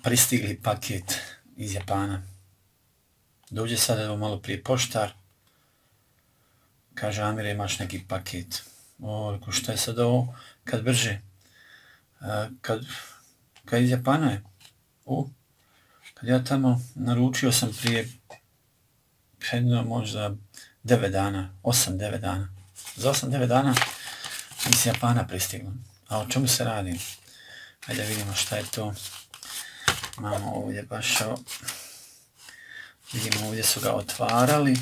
pristigli paket iz Japana. Dođe sad, evo malo prije poštar, kaže Amire, imaš neki paket. O, šta je sad ovo? Kad brže? Kad iz Japana je? Kad ja tamo naručio sam prije možda 9 dana, 8-9 dana. Za 8-9 dana iz Japana pristiglo. A o čemu se radi? Hajde vidimo šta je to. Imamo ovdje baš ovo. Vidimo ovdje su ga otvarali.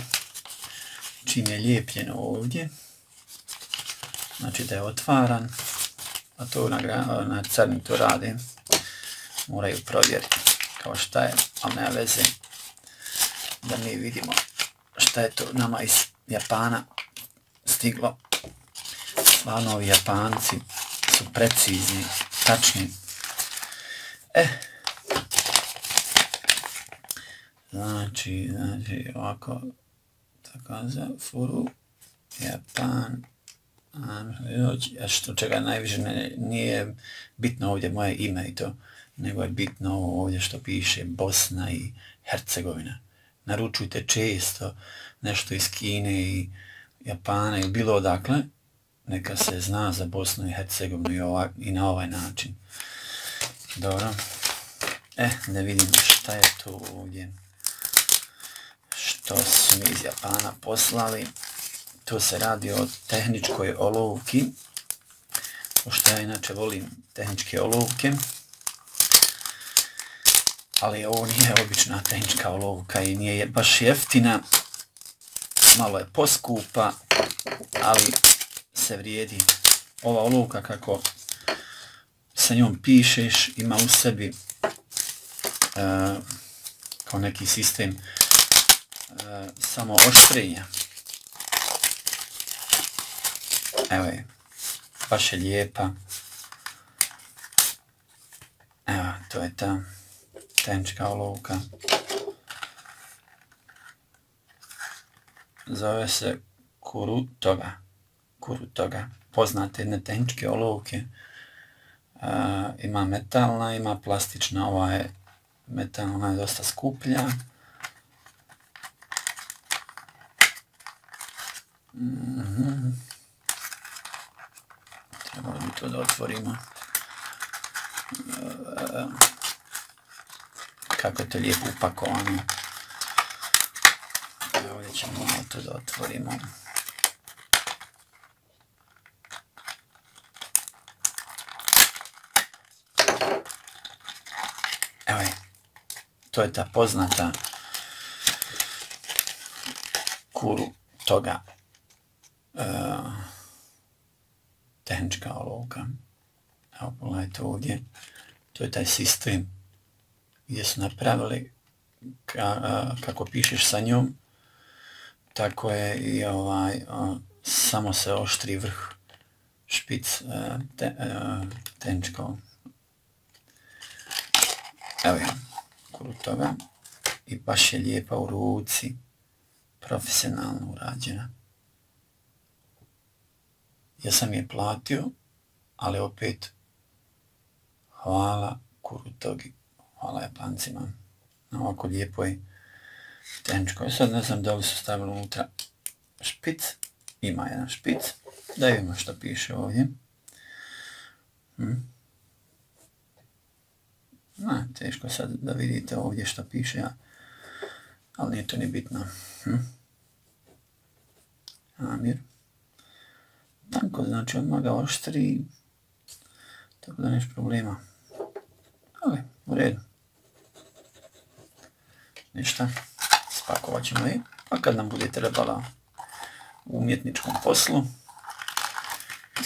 Čim je lijepljeno ovdje. Znači da je otvaran. A to na carini to rade. Moraju provjeriti kao šta je, ali nema veze da mi vidimo šta je to nama iz Japana stiglo. Stvarno ovi Japanci su precizni, tačni. Znači ovako, tako za furu, Japan, što čega najviše nije bitno ovdje moje ime i to, nego je bitno ovdje što piše Bosna i Hercegovina. Naručujte često nešto iz Kine i Japana ili bilo odakle, neka se zna za Bosnu i Hercegovinu i na ovaj način. Dobro. Da vidimo šta je to ovdje što su mi iz Japana poslali. To se radi o tehničkoj olovki, pošto ja inače volim tehničke olovke, ali ovo nije obična tehnička olovka i nije baš jeftina, malo je poskupa, ali se vrijedi. Ova olovka, kako sa njom pišeš, ima u sebi kao neki sistem samo oštrenja. Evo je, baš je lijepa. Evo, to je ta tehnička olovka. Zove se Kurutoga. Poznate jedne tehničke olovke. Ima metalna, ima plastična. Ova je metalna, ona je dosta skuplja. Trebalo bi to da otvorimo. Kako je to lijepo upakovano. Ovdje ćemo to da otvorimo. Evo je. To je ta poznata Kurutoga tehnička olovka. Evo, pogledajte ovdje. To je taj sistem gdje su napravili kako pišeš sa njom, tako je i samo se oštri vrh špic tehničkog. Evo je, Kurutoga. I baš je lijepa u ruci, profesionalno urađena. Ja sam je platio, ali opet hvala Kurutogi, hvala Japancima na ovako lijepoj tehničkoj. Sad ne znam da li su stavili unutra špic, ima jedan špic, da vidimo što piše ovdje. Teško sad da vidite ovdje što piše, ali nije to ni bitno. Amir. Tanko, znači odmah ga oštri, tako da neš problema. Ali, u redu. Ništa, spakovat ćemo i, pa kad nam bude trebala u umjetničkom poslu,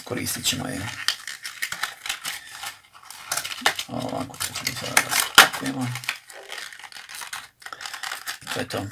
koristit ćemo je. Ovako, to ćemo sada da spakujemo. To je to.